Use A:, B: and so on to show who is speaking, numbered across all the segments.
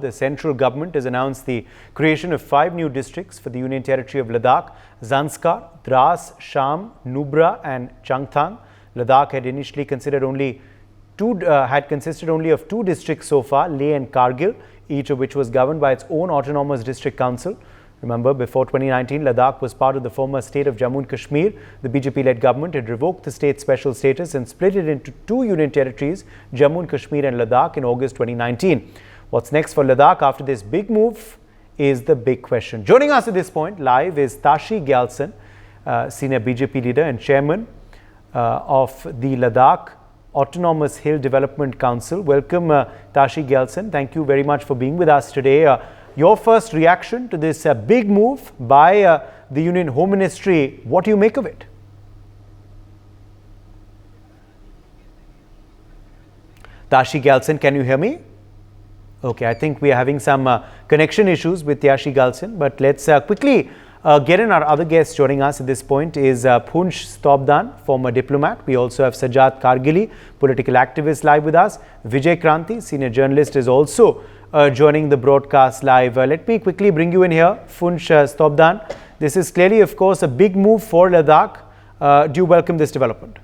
A: the central government has announced the creation of 5 new districts for the Union Territory of Ladakh: Zanskar, Dras, Sham, Nubra and Changthang. Ladakh had initially consisted only of 2 districts so far, Leh and Kargil, each of which was governed by its own autonomous district council. Remember, before 2019, Ladakh was part of the former state of Jammu and Kashmir. The BJP-led government had revoked the state's special status and split it into 2 union territories, Jammu and Kashmir and Ladakh, in August 2019. What's next for Ladakh after this big move is the big question. Joining us at this point live is Tashi Gyaltsen, senior BJP leader and chairman of the Ladakh Autonomous Hill Development Council. Welcome, Tashi Gyaltsen. Thank you very much for being with us today. Your first reaction to this big move by the Union Home Ministry, what do you make of it? Tashi Gyaltsen, can you hear me? Okay, I think we are having some connection issues with Tashi Gyaltsen, but let's quickly get in our other guests. Joining us at this point is Punch Stobdan, former diplomat. We also have Sajjad Kargili, political activist, live with us. Vijay Kranti, senior journalist, is also joining the broadcast live. Let me quickly bring you in here, Punch Stobdan. This is clearly, of course, a big move for Ladakh. Do you welcome this development?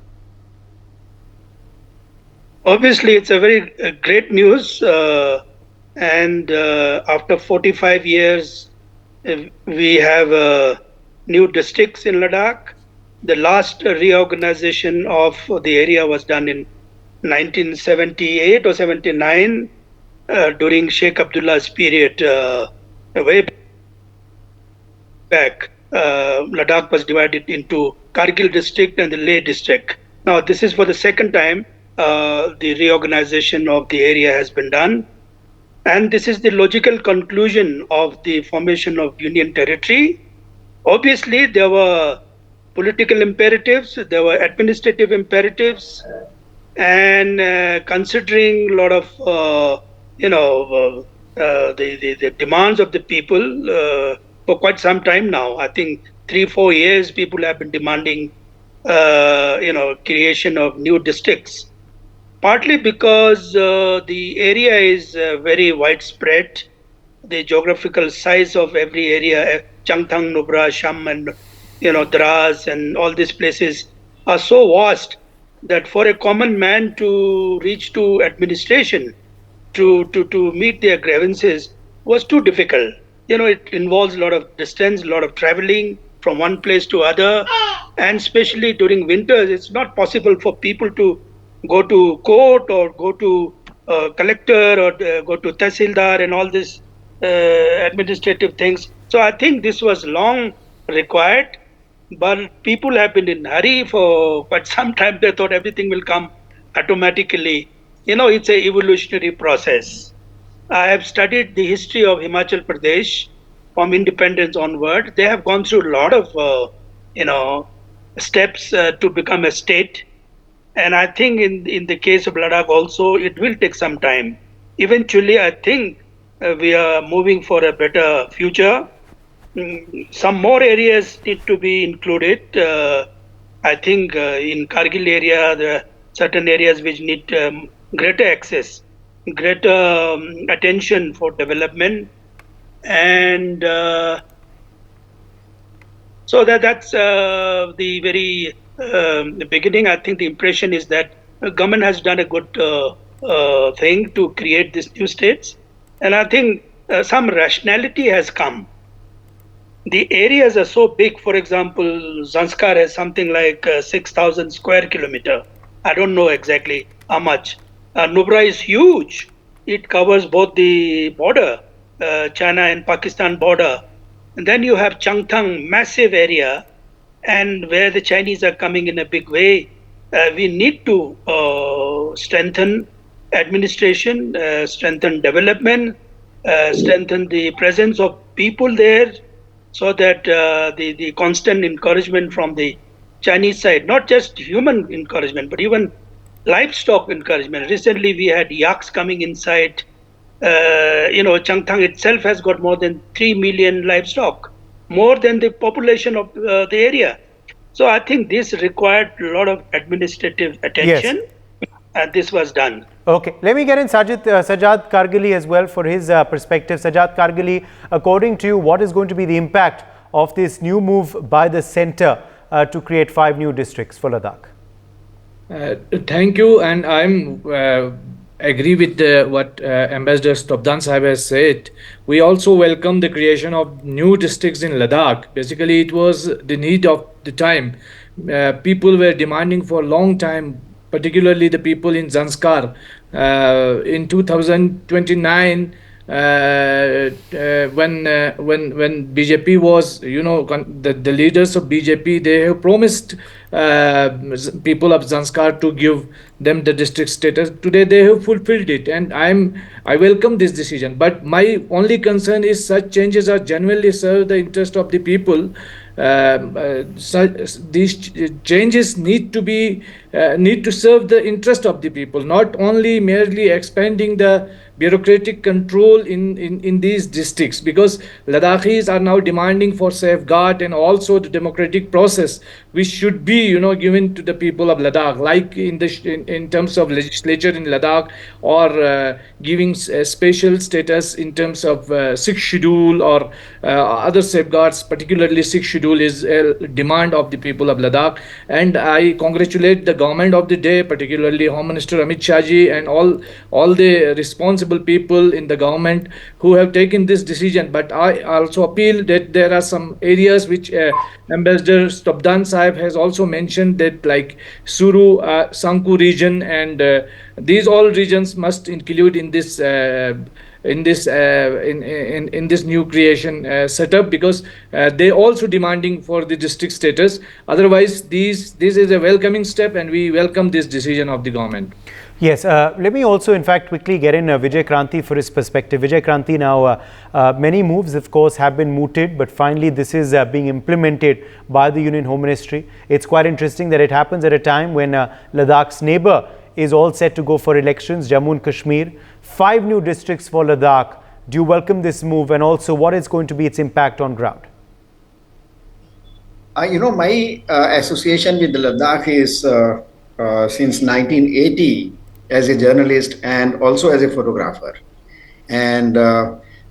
B: Obviously, it's a very great news. And after 45 years, we have new districts in Ladakh. The last reorganization of the area was done in 1978 or 79 during Sheikh Abdullah's period. Way back, Ladakh was divided into Kargil district and the Leh district. Now, this is for the second time the reorganization of the area has been done. And this is the logical conclusion of the formation of Union Territory. Obviously, there were political imperatives, there were administrative imperatives, and considering a lot of, the demands of the people for quite some time now. I think 3-4 years people have been demanding, creation of new districts. Partly because the area is very widespread. The geographical size of every area, Changthang, Nubra, Sham and Dras and all these places are so vast that for a common man to reach to administration, to meet their grievances was too difficult. It involves a lot of distance, a lot of traveling from one place to other, and especially during winters, it's not possible for people to go to court or go to collector or go to Tahsildar and all these administrative things. So I think this was long required, but people have been in a hurry for quite some time. They thought everything will come automatically. It's an evolutionary process. I have studied the history of Himachal Pradesh from independence onward. They have gone through a lot of, steps to become a state. And I think in the case of Ladakh also, it will take some time. Eventually, I think we are moving for a better future. Some more areas need to be included. I think in Kargil area, there are certain areas which need greater access, greater attention for development. And so that's the very the beginning. I think the impression is that the government has done a good thing to create these new states, and I think some rationality has come. The areas are so big. For example, Zanskar has something like 6,000 square kilometer. I don't know exactly how much. Nubra is huge. It covers both the border, China and Pakistan border. And then you have Changthang, massive area, and where the Chinese are coming in a big way. We need to strengthen administration, strengthen development, strengthen the presence of people there, so that the constant encouragement from the Chinese side, not just human encouragement, but even livestock encouragement. Recently, we had yaks coming inside. Changthang itself has got more than 3 million livestock, more than the population of the area. So I think this required a lot of administrative attention. Yes. this was done.
A: Okay, let me get in Sajjad Kargili as well for his perspective. Sajjad Kargili, according to you, what is going to be the impact of this new move by the centre to create 5 new districts for Ladakh?
C: Thank you, and I'm agree with what Ambassador Stobdan Sahib has said. We also welcome the creation of new districts in Ladakh. Basically, it was the need of the time. People were demanding for a long time, particularly the people in Zanskar. In 2029, when BJP was, the leaders of BJP, they have promised people of Zanskar to give them the district status. Today they have fulfilled it, and I welcome this decision. But my only concern is such changes are genuinely serve the interest of the people. These changes need to serve the interest of the people, not only merely expanding the bureaucratic control in these districts, because Ladakhis are now demanding for safeguard and also the democratic process which should be given to the people of Ladakh, like in terms of legislature in Ladakh, or giving special status in terms of sixth schedule or other safeguards. Particularly sixth schedule is a demand of the people of Ladakh, and I congratulate the government of the day, particularly Home Minister Amit Shah ji and all the responsible people in the government who have taken this decision. But I also appeal that there are some areas which Ambassador Stobdan Sahib has also mentioned, that like Suru, Sanku region, and these all regions must include in this new creation setup, because they also demanding for the district status. Otherwise, this is a welcoming step, and we welcome this decision of the government.
A: Yes, let me also in fact quickly get in Vijay Kranti for his perspective. Vijay Kranti, now many moves of course have been mooted, but finally this is being implemented by the Union Home Ministry. It's quite interesting that it happens at a time when Ladakh's neighbour is all set to go for elections, Jammu and Kashmir. 5 new districts for Ladakh. Do you welcome this move, and also what is going to be its impact on ground?
D: My association with Ladakh is since 1980 as a journalist and also as a photographer. And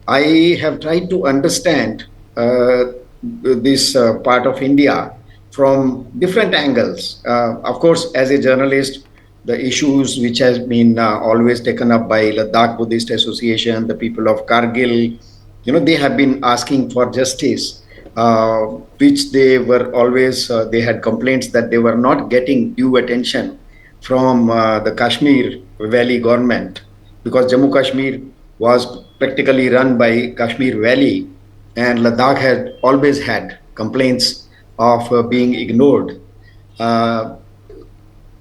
D: I have tried to understand this part of India from different angles. Of course, as a journalist, the issues which has been always taken up by Ladakh Buddhist Association, the people of Kargil, they have been asking for justice, which they were always, they had complaints that they were not getting due attention from the Kashmir Valley government, because Jammu Kashmir was practically run by Kashmir Valley, and Ladakh had always had complaints of being ignored.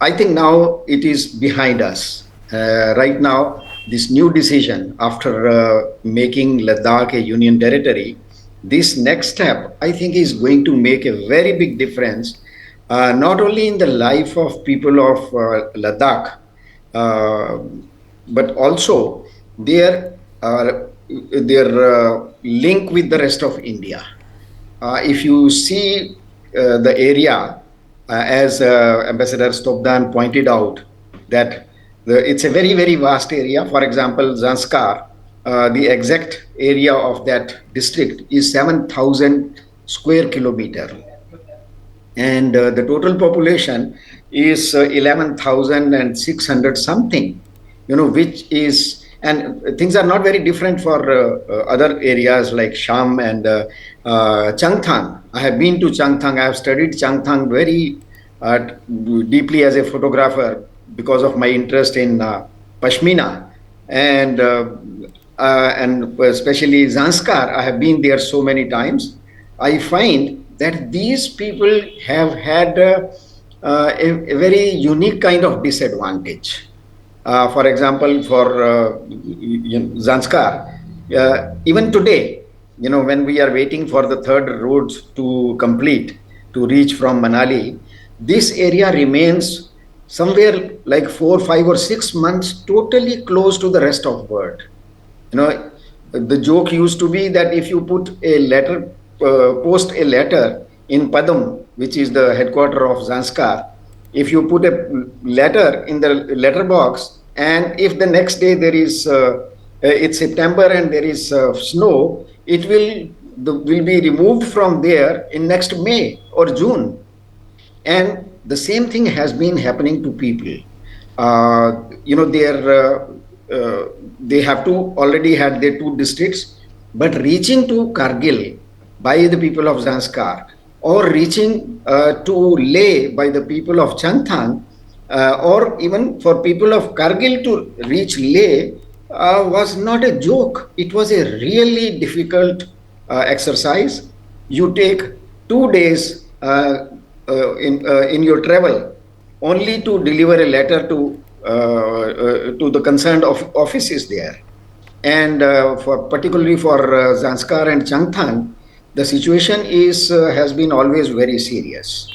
D: I think now it is behind us. Right now, this new decision after making Ladakh a union territory, this next step, I think, is going to make a very big difference, not only in the life of people of Ladakh, but also their link with the rest of India. If you see the area, as Ambassador Stobdan pointed out, that it's a very, very vast area. For example, Zanskar, the exact area of that district is 7,000 square kilometer, and the total population is 11,600 something, which is, and things are not very different for other areas like Sham and Changthang. I have been to Changthang. I have studied Changthang very deeply as a photographer because of my interest in Pashmina, and especially Zanskar. I have been there so many times. I find that these people have had a very unique kind of disadvantage. For example, for Zanskar, even today, when we are waiting for the third road to complete, to reach from Manali, this area remains somewhere like 4, 5 or 6 months totally closed to the rest of the world. The joke used to be that if you put a letter, post a letter in Padam, which is the headquarter of Zanskar, if you put a letter in the letter box, and if the next day there is it's September and there is snow, it will be removed from there in next May or June. And the same thing has been happening to people. They have to already had their 2 districts, but reaching to Kargil by the people of Zanskar, or reaching to Leh by the people of Changthang, or even for people of Kargil to reach Leh was not a joke. It was a really difficult exercise. You take 2 days in your travel only to deliver a letter to the concerned offices there. And particularly for Zanskar and Changthang, the situation has been always very serious.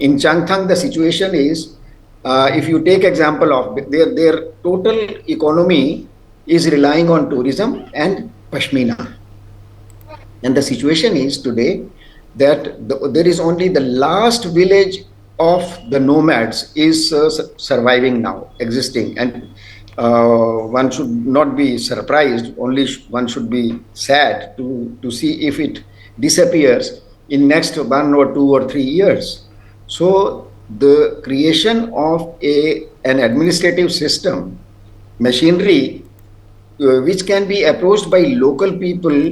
D: In Changthang, the situation is, if you take example of their total economy is relying on tourism and Pashmina. And the situation is today that there is only the last village of the nomads is surviving now, existing. And one should not be surprised, only one should be sad to see if it disappears in next 1 or 2 or 3 years. So the creation of an administrative system, machinery, which can be approached by local people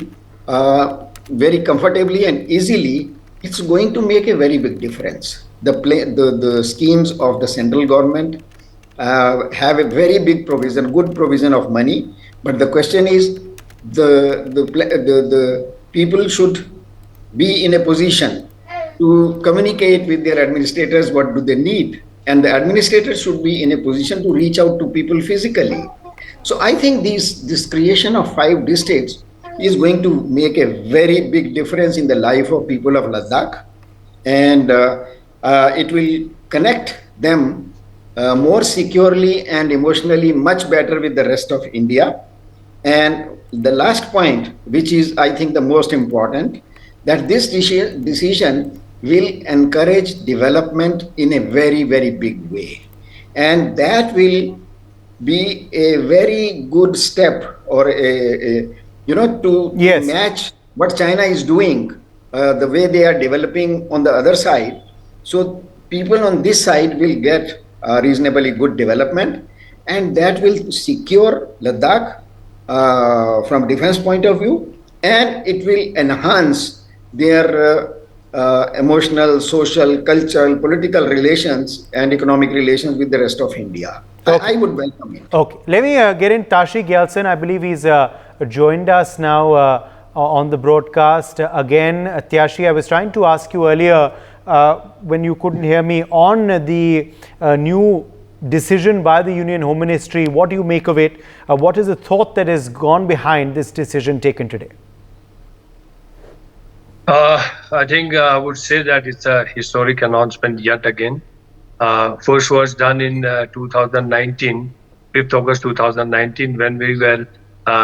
D: very comfortably and easily, it's going to make a very big difference. The schemes of the central government have a very big provision, good provision of money. But the question is, the people should be in a position to communicate with their administrators what do they need, and the administrators should be in a position to reach out to people physically. So I think this creation of 5 districts is going to make a very big difference in the life of people of Ladakh, and it will connect them more securely and emotionally much better with the rest of India. And the last point, which is I think the most important, that this decision will encourage development in a very, very big way, and that will be a very good step, or to match what China is doing, the way they are developing on the other side. So people on this side will get reasonably good development, and that will secure Ladakh from defense point of view, and it will enhance their emotional, social, cultural, political relations and economic relations with the rest of India. Okay. I would welcome it.
A: Okay. Let me get in Tashi Gyaltsen. I believe he's joined us now on the broadcast. Again, Tashi, I was trying to ask you earlier when you couldn't hear me on the new decision by the Union Home Ministry. What do you make of it? What is the thought that has gone behind this decision taken today?
E: I think I would say that it's a historic announcement yet again. First was done in 2019, 5th August 2019, when we were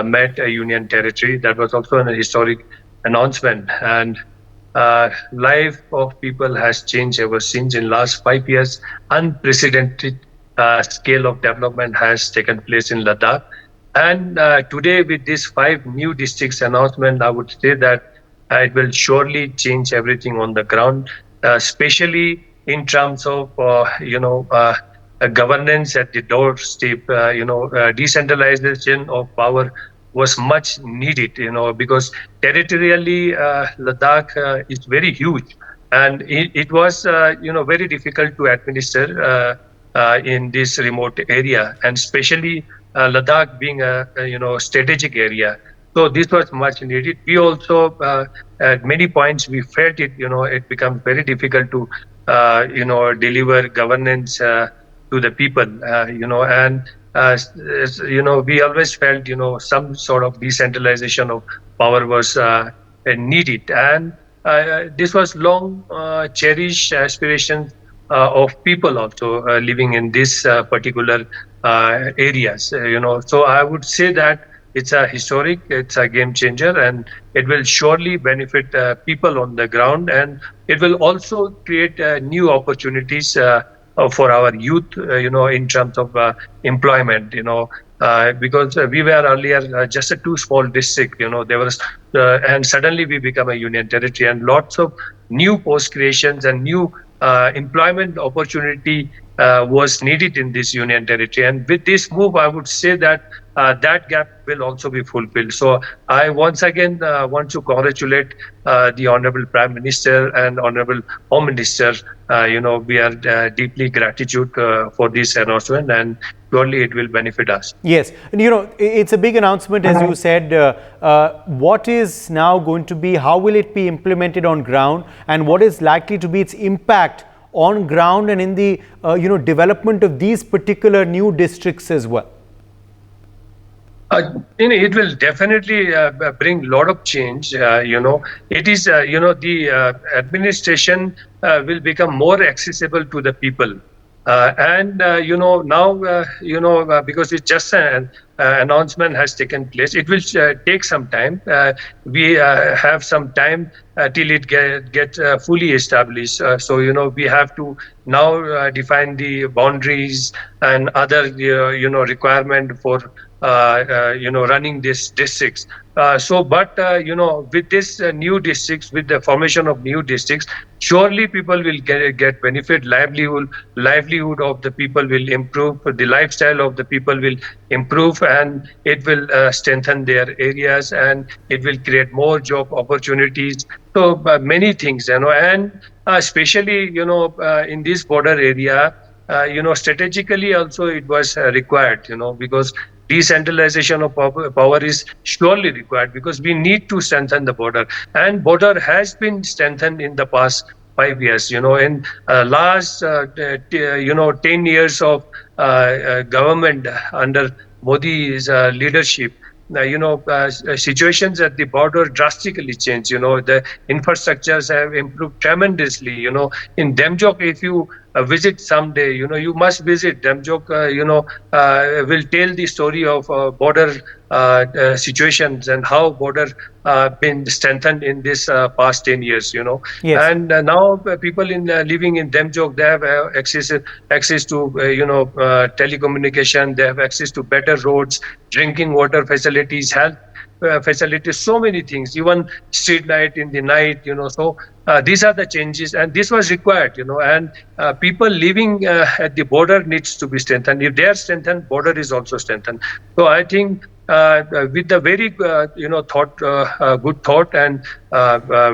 E: met a union territory. That was also an historic announcement. And life of people has changed ever since. In last 5 years, unprecedented scale of development has taken place in Ladakh. And today, with this 5 new districts announcement, I would say that it will surely change everything on the ground, especially in terms of governance at the doorstep. Decentralization of power was much needed, because territorially Ladakh is very huge, and it was very difficult to administer in this remote area, and especially Ladakh being a strategic area. So this was much needed. We also, at many points, we felt it. It becomes very difficult to, deliver governance to the people. And we always felt, some sort of decentralization of power was needed. And this was long cherished aspirations of people also living in this particular areas. So I would say that it's a historic, it's a game changer, and it will surely benefit people on the ground, and it will also create new opportunities for our youth, in terms of employment, because we were earlier just a too small district, there was, and suddenly we become a union territory, and lots of new post creations and new employment opportunity was needed in this union territory. And with this move, I would say that that gap will also be fulfilled. So I once again want to congratulate the Honorable Prime Minister and Honorable Home Minister. We are deeply gratitude for this announcement, and surely it will benefit us.
A: Yes, and it's a big announcement, as you said. What is now going to be, how will it be implemented on ground, and what is likely to be its impact on ground and in the development of these particular new districts as well?
E: It will definitely bring a lot of change. It is, the administration will become more accessible to the people. And now, because it's just an announcement has taken place, it will take some time. We have some time till it get fully established. So we have to now define the boundaries and other requirement for running these districts. With this new districts, with the formation of new districts, surely people will get benefit. Livelihood of the people will improve. The lifestyle of the people will improve, and it will strengthen their areas, and it will create more job opportunities. So many things, and especially in this border area, strategically also it was required, because decentralization of power is surely required, because we need to strengthen the border, and border has been strengthened in the past 5 years. In last 10 years of government under Modi's leadership, situations at the border drastically changed. The infrastructures have improved tremendously. In Demjok, if you visit someday, you must visit Demjok. Will tell the story of border situations and how border been strengthened in this past 10 years.
A: Yes.
E: And now people living in Demjok, they have access to telecommunication. They have access to better roads, drinking water facilities, health facilities, so many things, even street light in the night. So these are the changes, and this was required. And people living at the border needs to be strengthened. If they are strengthened, border is also strengthened. So I think with the very good thought and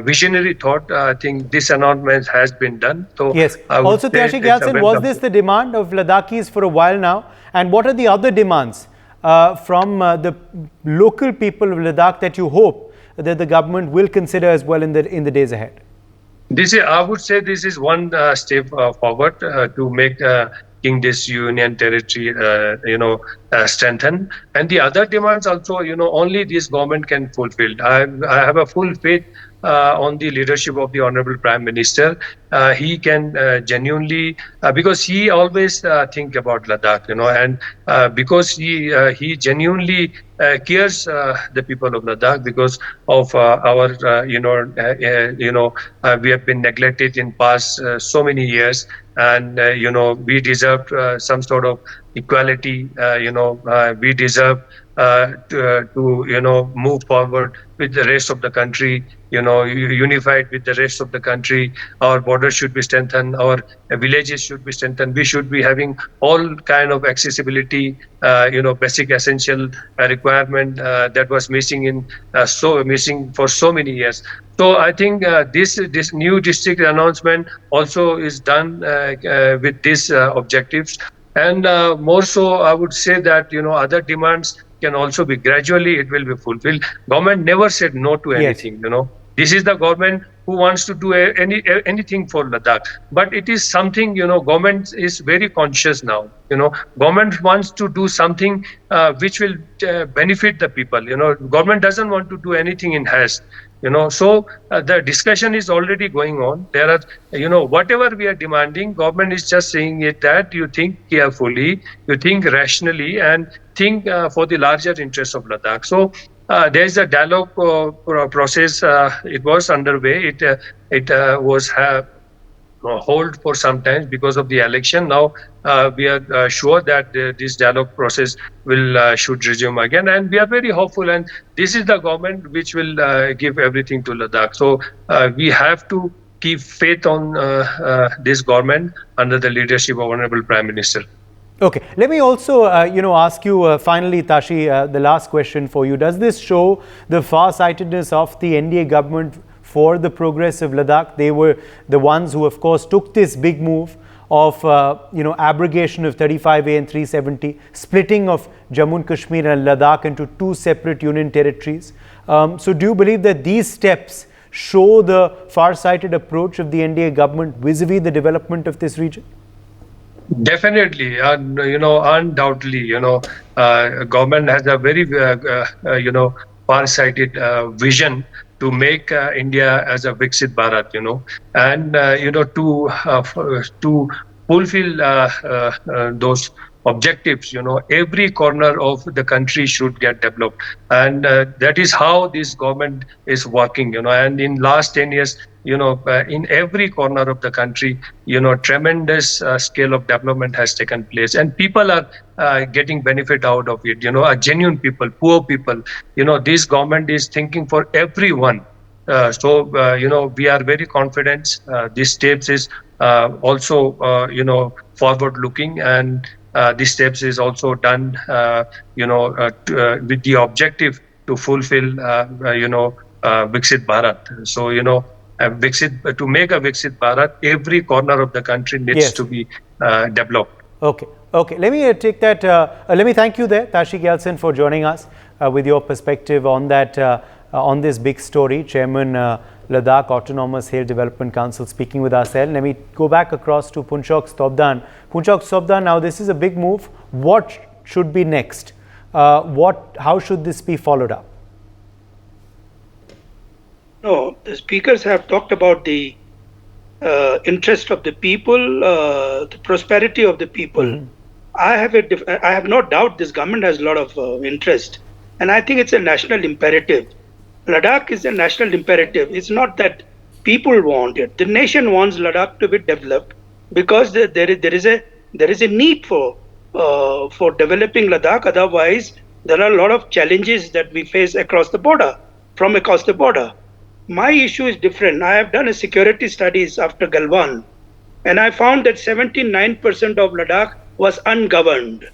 E: visionary thought, I think this announcement has been done. So
A: yes. Also, Tyashik Gyaltsen, was this the demand of Ladakhis for a while now? And what are the other demands from the local people of Ladakh that you hope that the government will consider as well in the days ahead?
E: I would say this is one step forward to make this union territory, strengthen. And the other demands also, only this government can fulfill. I have a full faith on the leadership of the Honorable Prime Minister. He can genuinely, because he always think about Ladakh, and because he genuinely cares the people of Ladakh, because of our, we have been neglected in past so many years, and we deserve some sort of equality. We deserve to move forward with the rest of the country, unified with the rest of the country. Our borders should be strengthened, our villages should be strengthened. We should be having all kind of accessibility, basic essential requirement that was missing for so many years. So I think this new district announcement also is done with these objectives. And more so, I would say that other demands can also be gradually, it will be fulfilled. Government never said no to anything.
A: Yes.
E: This is the government who wants to do anything for Ladakh, but it is something, government is very conscious now. Government wants to do something which will benefit the people. Government doesn't want to do anything in haste. So the discussion is already going on. There are, whatever we are demanding, government is just saying it that you think carefully, you think rationally, and think for the larger interest of Ladakh. So there is a dialogue process. It was underway. It was hold for some time because of the election. Now we are sure that this dialogue process will should resume again, and we are very hopeful. And this is the government which will give everything to Ladakh. So we have to keep faith on this government under the leadership of Honorable Prime Minister.
A: Okay, let me also, ask you finally, Tashi, the last question for you. Does this show the far-sightedness of the NDA government for the progress of Ladakh? They were the ones who, of course, took this big move of, abrogation of 35A and 370, splitting of Jammu and Kashmir and Ladakh into two separate union territories. So do you believe that these steps show the far-sighted approach of the NDA government vis-a-vis the development of this region?
E: Definitely, undoubtedly, government has a very, far-sighted vision to make India as a Viksit Bharat, and to fulfill those objectives. Every corner of the country should get developed, and that is how this government is working. And in last 10 years, in every corner of the country, tremendous scale of development has taken place, and people are getting benefit out of it. A genuine people, poor people. This government is thinking for everyone. So we are very confident. These steps is also forward-looking, and these steps is also done with the objective to fulfill Viksit Bharat. So to make a Viksit Bharat, every corner of the country needs to be developed.
A: Okay. Let me take that. Let me thank you there, Tashi Gyaltsen, for joining us with your perspective on that. On this big story. Chairman Ladakh Autonomous Hill Development Council speaking with us there. Let me go back across to Punchok Stobdan. Punchok Stobdan, now this is a big move. What should be next? How should this be followed up?
B: No, the speakers have talked about the interest of the people, the prosperity of the people. Mm-hmm. I have no doubt this government has a lot of interest, and I think it's a national imperative. Ladakh is a national imperative. It's not that people want it. The nation wants Ladakh to be developed because there is a need for developing Ladakh. Otherwise, there are a lot of challenges that we face across the border. My issue is different. I have done a security studies after Galwan, and I found that 79% of Ladakh was ungoverned.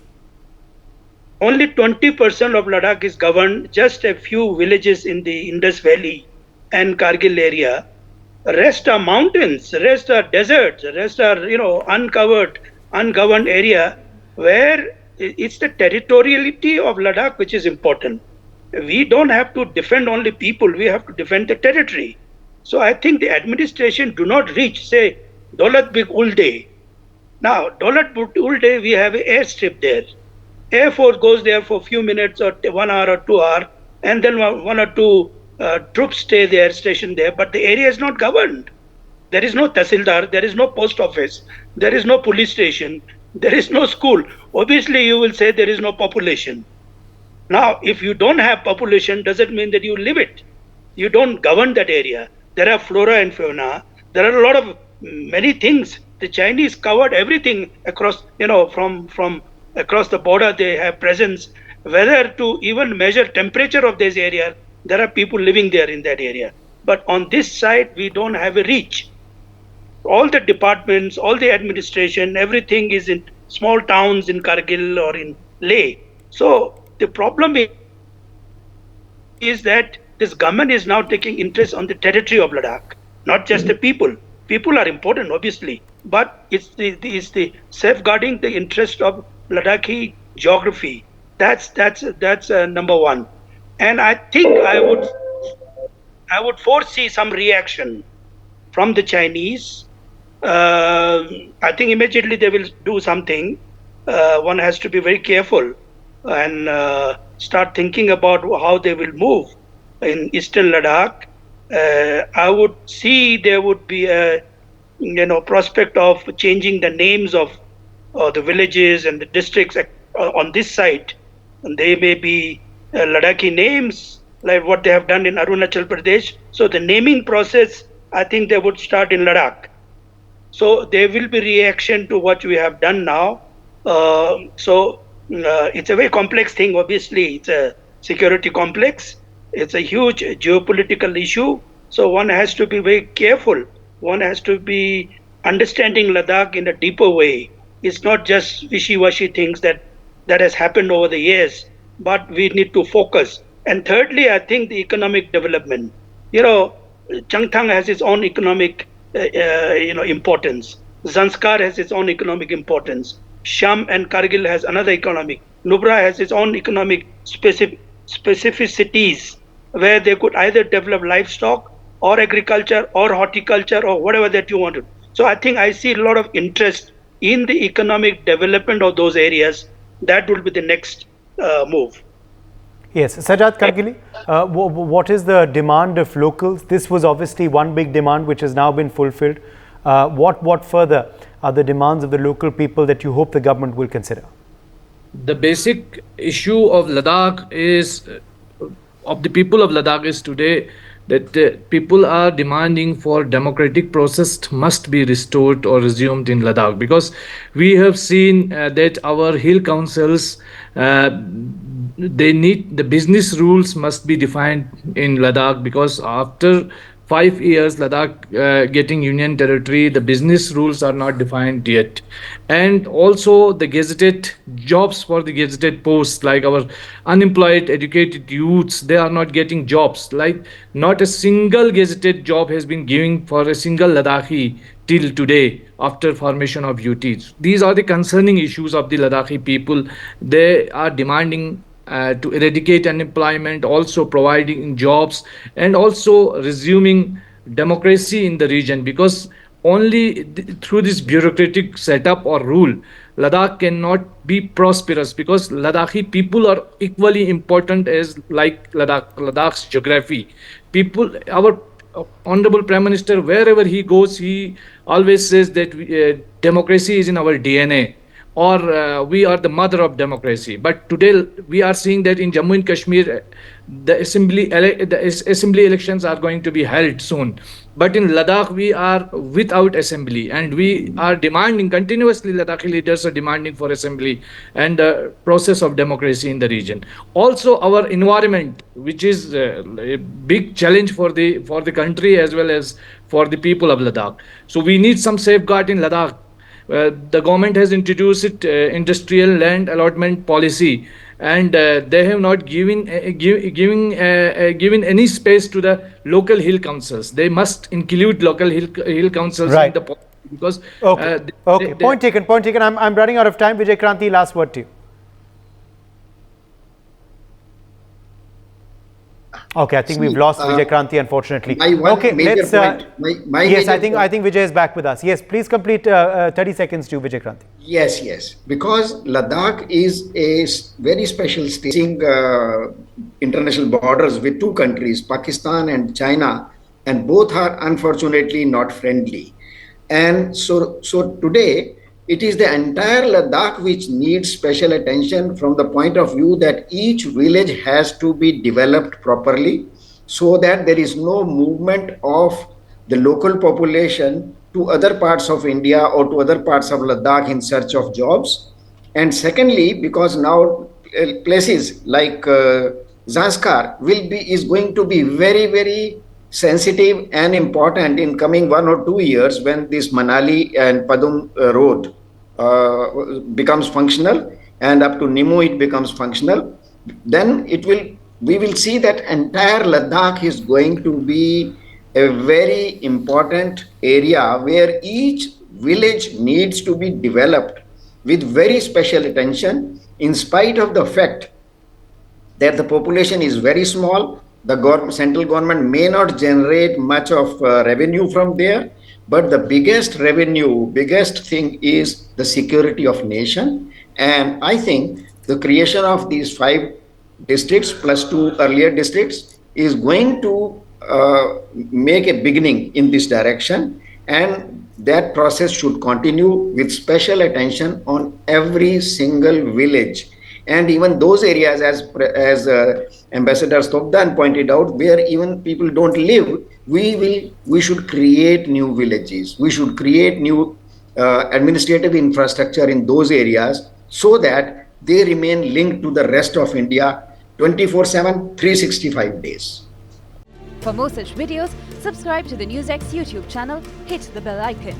B: Only 20% of Ladakh is governed, just a few villages in the Indus Valley and Kargil area. Rest are mountains, rest are deserts, rest are, ungoverned area where it's the territoriality of Ladakh which is important. We don't have to defend only people, we have to defend the territory. So I think the administration do not reach, say, Daulat Beg Ulde. Now, Daulat Beg Ulde, we have an airstrip there. Air Force goes there for a few minutes or 1 hour or 2 hours, and then one or two troops stay there, stationed there, but the area is not governed. There is no Tahsildar, there is no post office, there is no police station, there is no school. Obviously, you will say there is no population. Now, if you don't have population, does it mean that you live it? You don't govern that area. There are flora and fauna. There are a lot of many things. The Chinese covered everything across, from across the border. They have presence. Whether to even measure temperature of this area, there are people living there in that area. But on this side, we don't have a reach. All the departments, all the administration, everything is in small towns in Kargil or in Leh. So the problem is that this government is now taking interest on the territory of Ladakh, not just the people. People are important, obviously, but it's the safeguarding the interest of Ladakhi geography. That's number one. And I think I would foresee some reaction from the Chinese. I think immediately they will do something. One has to be very careful and start thinking about how they will move in eastern Ladakh. I would see there would be a prospect of changing the names of the villages and the districts on this side. And they may be Ladakhi names like what they have done in Arunachal Pradesh. So the naming process, I think they would start in Ladakh. So there will be reaction to what we have done now. It's a very complex thing. Obviously, it's a security complex. It's a huge geopolitical issue. So one has to be very careful. One has to be understanding Ladakh in a deeper way. It's not just wishy-washy things that has happened over the years, but we need to focus. And thirdly, I think the economic development. Changthang has its own economic importance. Zanskar has its own economic importance. Sham and Kargil has another economic. Nubra has its own economic specificities where they could either develop livestock or agriculture or horticulture or whatever that you wanted. So I think I see a lot of interest in the economic development of those areas. That will be the next move.
A: Yes, Sajjad Kargili, what is the demand of locals? This was obviously one big demand which has now been fulfilled. What further are the demands of the local people that you hope the government will consider?
C: The basic issue of Ladakh is, of the people of Ladakh is today that people are demanding for democratic process must be restored or resumed in Ladakh, because we have seen that our hill councils, they need the business rules must be defined in Ladakh, because after 5 years Ladakh getting union territory, the business rules are not defined yet. And also the gazetted jobs for the gazetted posts, like our unemployed educated youths, they are not getting jobs. Like not a single gazetted job has been given for a single Ladakhi till today after formation of UTs. These are the concerning issues of the Ladakhi people. They are demanding to eradicate unemployment, also providing jobs, and also resuming democracy in the region, because only through this bureaucratic setup or rule, Ladakh cannot be prosperous, because Ladakhi people are equally important as like Ladakh's geography. People, our Honorable Prime Minister, wherever he goes, he always says that democracy is in our DNA, or we are the mother of democracy. But today we are seeing that in Jammu and Kashmir, the assembly elections are going to be held soon. But in Ladakh, we are without assembly, and we are demanding continuously. Ladakhi leaders are demanding for assembly and the process of democracy in the region. Also, our environment, which is a big challenge for the country as well as for the people of Ladakh. So we need some safeguard in Ladakh. The government has introduced industrial land allotment policy, and they have not given any space to the local hill councils. They must include local hill councils in the policy, because
A: okay. Point taken. I'm running out of time. Vijay Kranti, last word to you. Okay, I think we've lost Vijay Kranti, unfortunately. Okay, let's. Yes, I think Vijay is back with us. Yes, please complete 30 seconds to Vijay Kranti.
D: Yes. Because Ladakh is a very special state, international borders with two countries, Pakistan and China, and both are unfortunately not friendly. And so today, it is the entire Ladakh which needs special attention from the point of view that each village has to be developed properly, so that there is no movement of the local population to other parts of India or to other parts of Ladakh in search of jobs. And secondly, because now places like Zanskar is going to be very, very sensitive and important in coming 1 or 2 years, when this Manali and Padum road becomes functional, and up to Nimmu it becomes functional. Then we will see that entire Ladakh is going to be a very important area where each village needs to be developed with very special attention, in spite of the fact that the population is very small. The central government may not generate much of revenue from there, but the biggest thing is the security of nation. And I think the creation of these 5 districts plus 2 earlier districts is going to make a beginning in this direction, and that process should continue with special attention on every single village. And even those areas, as Ambassador Stobdan pointed out, where even people don't live, we should create new villages. We should create new administrative infrastructure in those areas so that they remain linked to the rest of India 24/7, 365 days.
F: For more such videos, subscribe to the NewsX YouTube channel, hit the bell icon.